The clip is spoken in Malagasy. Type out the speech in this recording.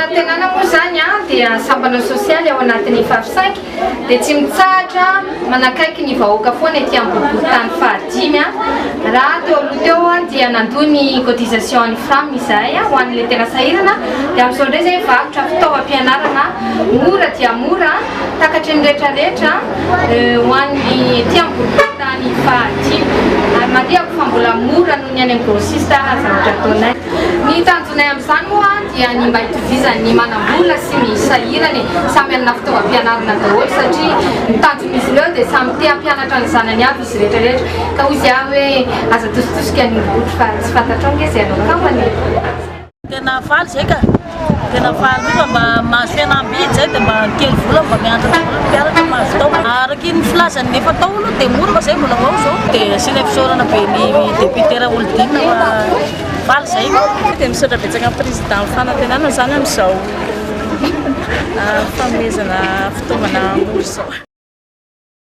fanantenana moa zany dia sambana sosialy ao anatin'ny fahafisaika dia tsy mitsahatra manakaiky ny vahoaka foana ety ambonimbony-tany fahadimy raha teo aloha teo dia nandoa ny cotisation ny fram izahay ho an'ilay tena sahirana dia amin'izao indray zay vakotra fitaovam-pianarana mora dia mora takatry ny rehetrarehetra ho an'ny ety ambonimbony-tany fahadimy ary mandehako fa mbola mora noho ny any amin'ny grossiste zavatra ataonay ny tanjonay amin'izany moa dia ny mba hitovizany manam-bola sy ny sahirany samy anana fitaovam-pianarana daholo satria ny tanjon'izy ireo dia samy te hampianatra ny zanany avy izy rehetrarehetra ka hozy aho hoe aza tositosika ny gotry fa tsy fantatrao nge zay anao kamany tena faly zay ka tena faly fa mba mahazo fianam-bidy zay dia mba kely vola mba mianatra mpianatra mahazo tao araky ny filazany nefa tao aloha dia mora fa zay mbola vao zao dia asina fisaorana be ny députera olodinina fa faly zay dia misaotra betsaka amin'ny président fanantenana zany amin'izao fanomezana fitaovana mora zao